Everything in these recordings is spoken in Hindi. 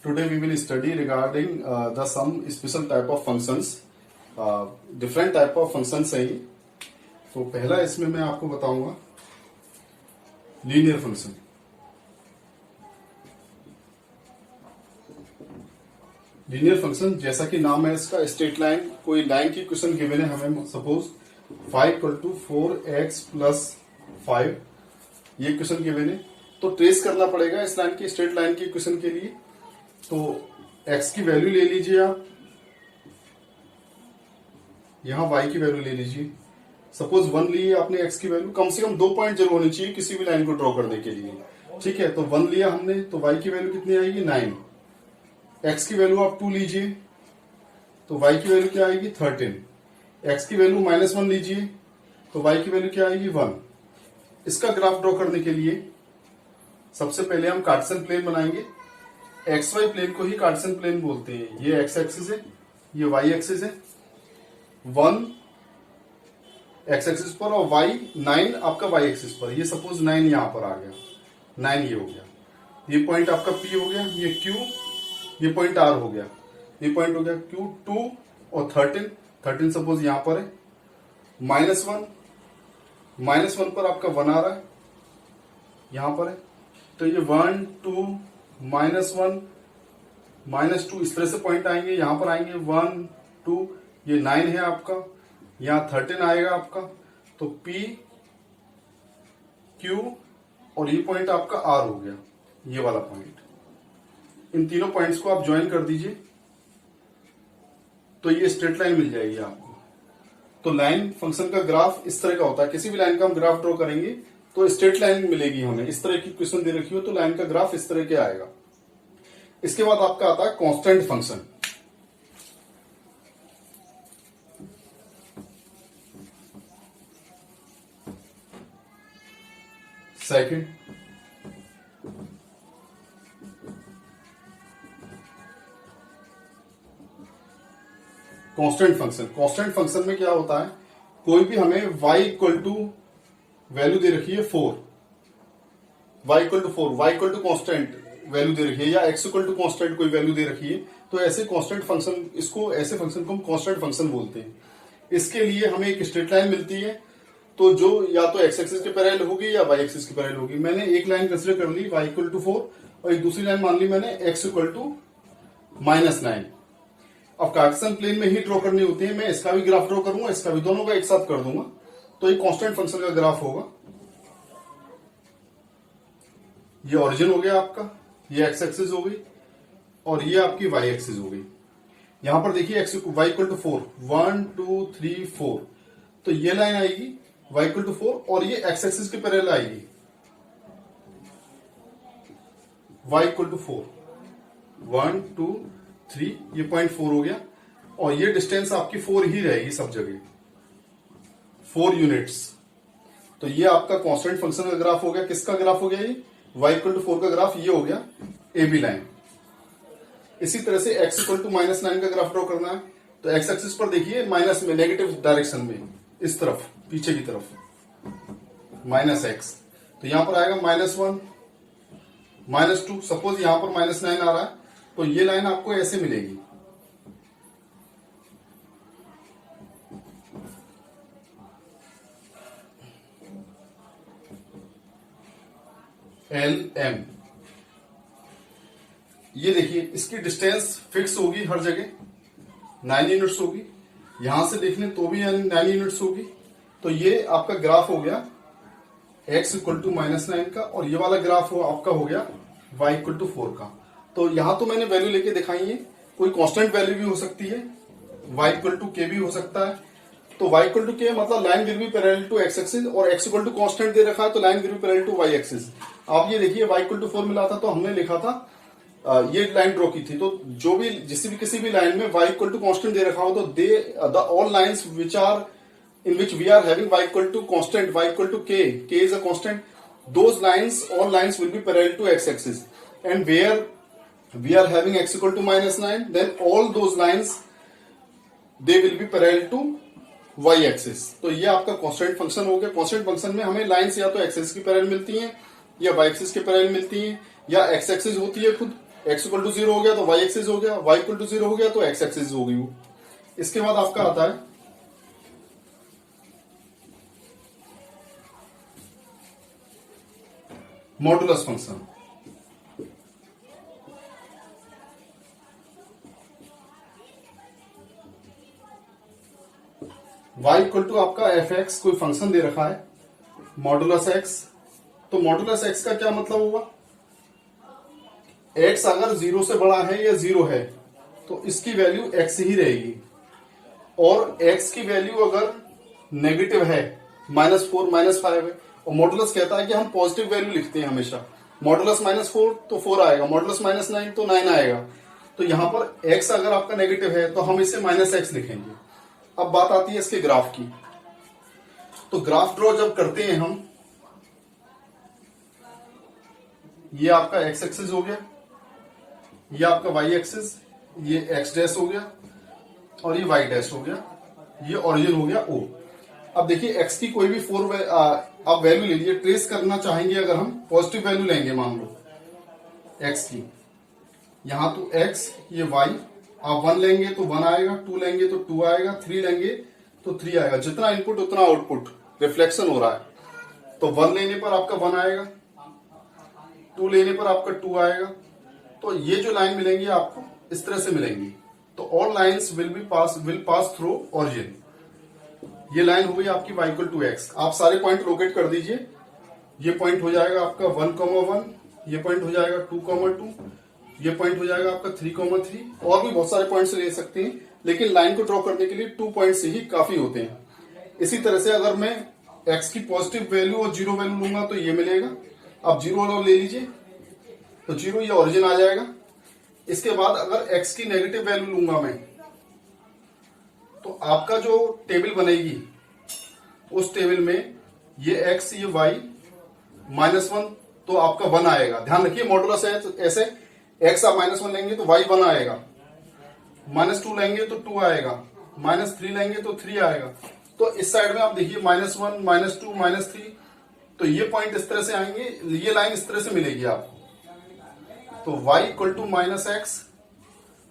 Today we will study regarding the some special type of functions. Different type of functions है ये. तो पहला इसमें मैं आपको बताऊंगा लीनियर फंक्शन. लीनियर फंक्शन जैसा कि नाम है इसका, स्ट्रेट लाइन, कोई लाइन की क्वेश्चन गिवन है हमें, सपोज 5 = 4x + 5 ये क्वेश्चन गिवन है. तो ट्रेस करना पड़ेगा इस लाइन की, स्ट्रेट लाइन की क्वेश्चन के लिए. तो x की वैल्यू ले लीजिए आप, यहां y की वैल्यू ले लीजिए. सपोज 1 लिए आपने x की वैल्यू, कम से कम 2 पॉइंट जरूर होनी चाहिए किसी भी लाइन को ड्रॉ करने के लिए. ठीक है, तो 1 लिया हमने, तो y की वैल्यू कितनी आएगी 9. x की वैल्यू आप 2 लीजिए, तो y की वैल्यू क्या आएगी 13. x की वैल्यू -1 लीजिए, तो y की वैल्यू क्या आएगी 1. इसका ग्राफ ड्रॉ करने के लिए सबसे पहले हम कार्टेशियन प्लेन बनाएंगे. XY प्लेन को ही कार्टेशियन प्लेन बोलते हैं. ये x एक्सिस है, ये y एक्सिस है. 1 x एक्सिस पर और y 9 आपका y एक्सिस पर. ये सपोज 9 यहां पर आ गया, 9 ये हो गया. ये पॉइंट आपका P हो गया, ये Q, ये पॉइंट R हो गया, ये पॉइंट हो गया Q. 2 और 13 सपोज यहां पर है. -1 पर आपका 1 आ रहा है, यहां पर है. तो ये 1 2 -1 -2 इस तरह से पॉइंट आएंगे. यहां पर आएंगे 1 2, ये 9 है आपका, यहां 13 आएगा आपका. तो P Q और ये पॉइंट आपका R हो गया, ये वाला पॉइंट. इन तीनों पॉइंट्स को आप ज्वाइन कर दीजिए, तो ये स्ट्रेट लाइन मिल जाएगी आपको. तो लाइन फंक्शन का ग्राफ इस तरह का होता है. किसी भी लाइन का हम ग्राफ ड्रॉ करेंगे तो स्ट्रेट लाइन मिलेगी हमें. इस तरह की क्वेश्चन दे रखी हो तो लाइन का ग्राफ इस तरह के आएगा. इसके बाद आपका आता है constant function. Second, constant function. Constant function में क्या होता है, कोई भी हमें y = वैल्यू दे रखी है 4, y = 4, y = कांस्टेंट वैल्यू दे रखी है, या x = कांस्टेंट कोई वैल्यू दे रखी है. तो ऐसे कांस्टेंट फंक्शन, इसको ऐसे फंक्शन को हम कांस्टेंट फंक्शन बोलते हैं. इसके लिए हमें एक स्ट्रेट लाइन मिलती है, तो जो या तो x एक्सिस के पैरेलल होगी या y एक्सिस के पैरेलल होगी. मैंने एक लाइन कंसिडर कर ली y = 4 और एक दूसरी लाइन मान ली मैंने x = -9. अब कार्टेशियन प्लेन में ही ड्रॉ करनी होती है. मैं इसका भी ग्राफ ड्रॉ करूंगा, इसका भी, दोनों का एक साथ कर दूंगा. तो ये कांस्टेंट फंक्शन का ग्राफ होगा. ये ओरिजिन हो गया आपका, ये x एक्सिस हो गई और ये आपकी y एक्सिस हो गई. यहां पर देखिए y = 4, 1 2 3 4. तो ये लाइन आएगी y = 4 और ये x एक्सिस के पैरेलल आएगी, y = 4, 1 2 3, ये पॉइंट 4 हो गया. और ये डिस्टेंस आपकी 4 ही रहेगी सब जगह, 4 यूनिट्स. तो ये आपका कांस्टेंट फंक्शन का ग्राफ हो गया. किसका ग्राफ हो गया ये y = 4 का ग्राफ. ये हो गया AB लाइन. इसी तरह से x = -9 का ग्राफ ड्रॉ करना है. तो x एक्सिस पर देखिए माइनस में, नेगेटिव डायरेक्शन में, इस तरफ, पीछे की तरफ -x. तो यहां पर आएगा -1 -2. सपोज यहां पर -9 आ रहा है, तो ये लाइन आपको ऐसे मिलेगी. LM. ये देखिए इसकी डिस्टेंस फिक्स होगी हर जगह, 9 यूनिट्स होगी. यहां से देखने तो भी 9 यूनिट्स होगी. तो ये आपका ग्राफ हो गया x = -9 का, और ये वाला ग्राफ आपका हो गया y = 4 का. तो यहां तो मैंने वैल्यू लेके दिखाई है. कोई कांस्टेंट वैल्यू भी हो सकती है, y = k भी हो सकता है. तो y = k मतलब line will be parallel to x axis, और x = कांस्टेंट दे रखा है तो line will be parallel to y axis. आप ये देखिए y = 4 मिला था तो हमने लिखा था, ये लाइन ड्रॉ की थी. तो जो भी किसी भी लाइन में y = कांस्टेंट दे रखा हो, तो the all lines which are in which we are having y = constant, y = k is a constant, those lines, all lines will be parallel to x axis. And where we are having x = -9, then all those lines they will be parallel to y axis. तो ये आपका कांस्टेंट फंक्शन हो गया. कांस्टेंट फंक्शन में हमें लाइंस या तो x एक्सिस की पैरेलल मिलती हैं, या y एक्सिस के पैरेलल मिलती हैं, या x एक्सिस होती है खुद x इक्वल टू 0 हो गया तो y एक्सिस हो गया, y इक्वल टू 0 हो गया तो x एक्सिस हो गई वो। इसके बाद आपका आता है modulus function. y equal to आपका एफ एक्स, कोई फंक्शन दे रखा है मॉडुलस x। तो मॉडुलस x का क्या मतलब हुआ, x अगर 0 से बड़ा है या 0 है तो इसकी वैल्यू x ही रहेगी, और x की वैल्यू अगर नेगेटिव है -4 -5 है, और मॉडुलस कहता है कि हम पॉजिटिव वैल्यू लिखते हैं हमेशा। मॉडुलस -4 तो 4 आएगा, मॉडुलस -9 तो 9 आएगा। तो यहां पर x अगर आपका नेगेटिव है तो हम इसे -x लिखेंगे। अब बात आती है इसके ग्राफ की। तो ग्राफ ड्रॉ जब करते हैं हम, ये आपका x एक्सिस हो गया, ये आपका y एक्सिस, ये x डैश हो गया और ये y डैश हो गया, ये ओरिजिन हो गया O। अब देखिए x की कोई भी आप वैल्यू ले लीजिए, ट्रेस करना चाहेंगे अगर हम पॉजिटिव वैल्यू लेंगे, मान लो x की, यहां तो x, ये y, आप 1 लेंगे तो 1 आएगा, 2 लेंगे तो 2 आएगा, 3 लेंगे तो 3 आएगा। जितना इनपुट उतना आउटपुट रिफ्लेक्शन हो रहा है। तो 1 लेने पर आपका 1 आएगा, 2 लेने पर आपका 2 आएगा। तो ये जो लाइन मिलेंगी आपको इस तरह से मिलेंगी। तो all lines will pass through origin. ये लाइन हो गई आपकी y इक्वल टू एक्स। आप सारे पॉइंट लोकेट कर दीजिए। ये पॉइंट हो जाएगा आपका 1,1, ये पॉइंट हो जाएगा 2,2, ये पॉइंट हो जाएगा आपका 3,3, और भी बहुत सारे पॉइंट्स ले सकते हैं, लेकिन लाइन को ड्रॉ करने के लिए 2 पॉइंट्स ही काफी होते हैं। इसी तरह से अगर मैं x की पॉजिटिव वैल्यू और 0 वैल्यू लूंगा तो ये मिलेगा। अब 0 वाला ले लीजिए तो 0 ये ओरिजिन आ जाएगा। इसके बाद अगर x की नेगेटिव वैल्यू लूंगा मैं, तो आपका जो टेबल बनेगी उस टेबल में ये x, ये y, -1 तो आपका 1 आएगा। ध्यान रखिए मॉडुलस है तो ऐसे x आप -1 लेंगे तो y 1 आएगा, -2 लेंगे तो 2 आएगा, -3 लेंगे तो 3 आएगा। तो इस साइड में आप देखिए -1, -2, -3, तो ये पॉइंट इस तरह से आएंगे, ये लाइन इस तरह से मिलेगी आपको। तो y इक्वल टू -x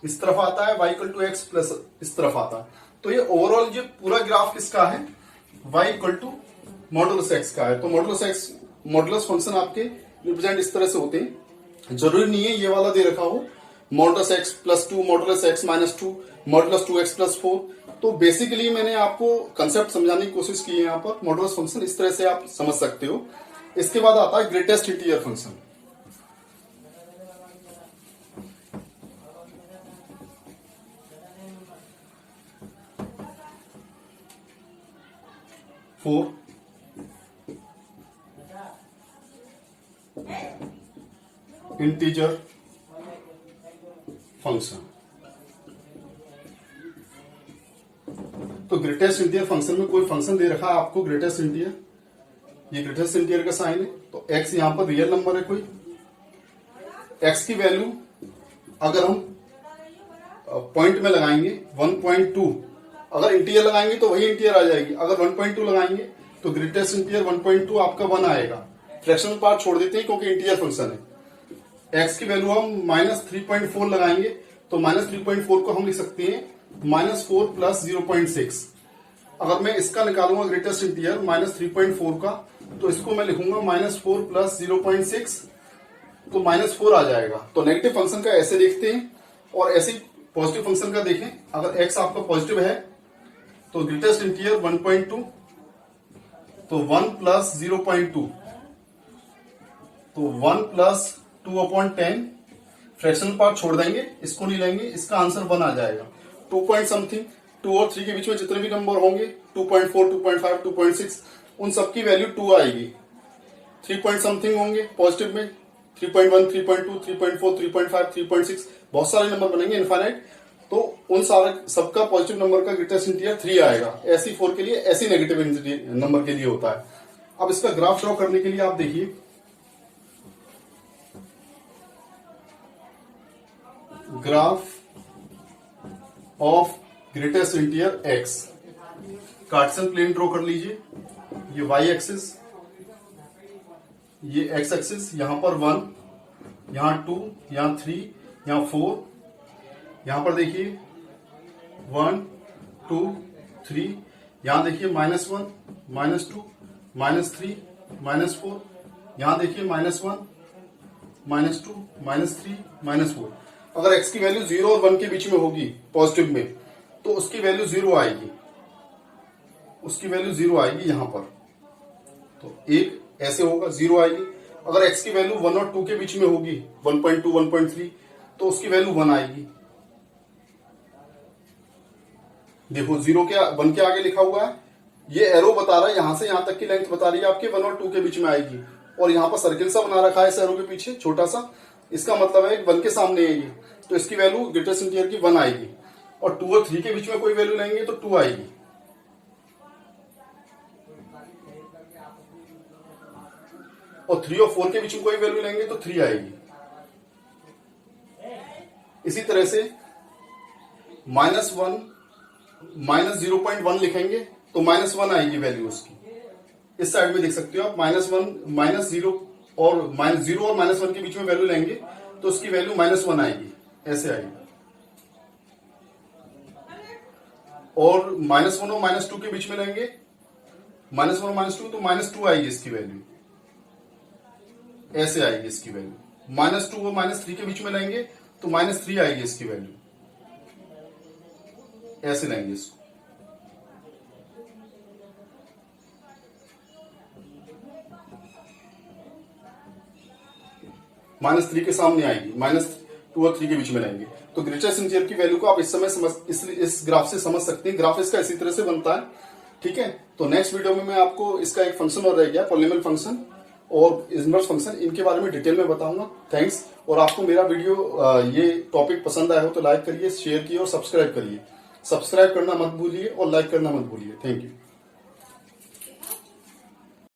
इस तरफ आता है, y equal to x plus इस तरफ आता है। तो ये ओवरऑल ये पूरा ग्राफ किसका है, y equal to modulus x का है। तो मॉडुलस फंक्शन आपके रिप्रेजेंट इस तरह से होते हैं। जरूरी नहीं है ये वाला दे रखा हो modulus x plus 2, modulus x -2, modulus 2x plus 4। तो बेसिकली मैंने आपको कंसेप्ट समझाने की कोशिश की है। यहाँ पर मॉडुलस फंक्शन इस तरह से आप समझ सकते हो। इसके बाद आता है greatest integer function. Integer function. तो ग्रेटेस्ट इंटीजर फंक्शन में कोई फंक्शन दे रखा है आपको ग्रेटेस्ट इंटीजर, ये ग्रेटेस्ट इंटीजर का साइन है। तो x यहां पर रियल नंबर है कोई, x की वैल्यू अगर हम पॉइंट में लगाएंगे 1.2, अगर इंटीजर लगाएंगे तो वही इंटीजर आ जाएगी। अगर 1.2 लगाएंगे तो ग्रेटेस्ट इंटीजर 1.2 आपका 1 आएगा। फ्रैक्शनल पार्ट छोड़ देते हैं क्योंकि इंटीजर फंक्शन है। x की वैल्यू हम -3.4 लगाएंगे तो -3.4 को हम लिख सकते हैं -4 प्लस 0.6। अगर मैं इसका निकालूंगा ग्रेटेस्ट इंटीजर -3.4 का, तो इसको मैं लिखूंगा -4 प्लस 0.6, तो -4 आ जाएगा। तो नेगेटिव फंक्शन का ऐसे देखते हैं, और ऐसे पॉजिटिव फंक्शन का देखें। अगर x आपका पॉजिटिव है तो ग्रेटेस्ट इंटीजर 1.2, तो 1 प्लस 0.2, तो 1 प्लस 2/10। फ्रैक्शनल पार्ट छोड़ देंगे, इसको नहीं लेंगे, इसका आंसर 1 आ जाएगा। 2 पॉइंट समथिंग, 2 और 3 के बीच में जितने भी नंबर होंगे 2.4, 2.5, 2.6, उन सबकी वैल्यू 2 आएगी। 3 पॉइंट समथिंग होंगे पॉजिटिव में, 3.1, 3.2, 3.4, 3.5, 3.6, बहुत सारे नंबर बनेंगे इनफाइनाइट। तो उन सारे सबका पॉजिटिव नंबर का ग्रेटेस्ट इंटीजर 3 आएगा। ऐसी 4 के लिए, ऐसी नेगेटिव नंबर के लिए होता है। अब इसका ग्राफ ड्रॉ करने के लिए आप देखिए, graph of greatest integer x। Cartesian plane draw कर लीजिए। ये y एक्सिस, ये x एक्सिस, यहां पर 1, यहां 2, यहां 3, यहाँ 4, यहां पर देखिए 1 2 3, यहां देखिए -1 -2 -3 -4, यहां देखिए -1 -2 -3 -4। अगर x की वैल्यू 0 और 1 के बीच में होगी पॉजिटिव में, तो उसकी वैल्यू 0 आएगी, उसकी वैल्यू 0 आएगी यहां पर। तो एक ऐसे होगा, 0 आएगी। अगर x की वैल्यू 1 और 2 के बीच में होगी, 1.2 1.3, तो उसकी वैल्यू 1 आएगी। देखो 0 के 1 के आगे लिखा हुआ है, ये एरो बता रहा है यहां से यहां तक की लेंथ बता रही है आपके 1 और 2 के बीच में आएगी, और यहां पर सर्किल सा बना रखा है इस एरो के पीछे छोटा सा, इसका मतलब है 1 के सामने है ये, तो इसकी वैल्यू ग्रेटेस्ट इंटीजर की 1 आएगी। और 2 और 3 के बीच में कोई वैल्यू लेंगे तो 2 आएगी। और 3 और 4 के बीच में कोई वैल्यू लेंगे तो 3 आएगी। इसी तरह से -1 -0.1 लिखेंगे तो -1 आएगी वैल्यू उसकी। इस साइड में देख सकते हो आप, -1 -0 और -0 और -1 के बीच में वैल्यू लेंगे तो उसकी वैल्यू -1 आएगी, ऐसे आएगी। और -1 और -2 के बीच में लेंगे, -1 और -2 तो -2 आएगी इसकी वैल्यू, ऐसे आएगी इसकी वैल्यू। -2 और -3 के बीच में लेंगे तो -3 आएगी इसकी वैल्यू, ऐसे लेंगे इसको। -3 के सामने आएगी, -2 और 3 के बीच में लेंगे। तो ग्रेटेस्ट इंटीजर की वैल्यू को आप इस समय इस ग्राफ से समझ सकते हैं। ग्राफ इसका इसी तरह से बनता है, ठीक है। तो नेक्स्ट वीडियो में मैं आपको इसका एक फंक्शन और रह गया, पॉलिनोमियल फंक्शन और इनवर्स फंक्शन, इनके बारे में डिटेल में बताऊंगा। थैंक्स। और आपको मेरा वीडियो ये टॉपिक पसंद आया हो तो लाइक करिए, शेयर कीजिए और सब्सक्राइब करिए। सब्सक्राइब करना मत भूलिए और लाइक करना मत भूलिए। Thank you.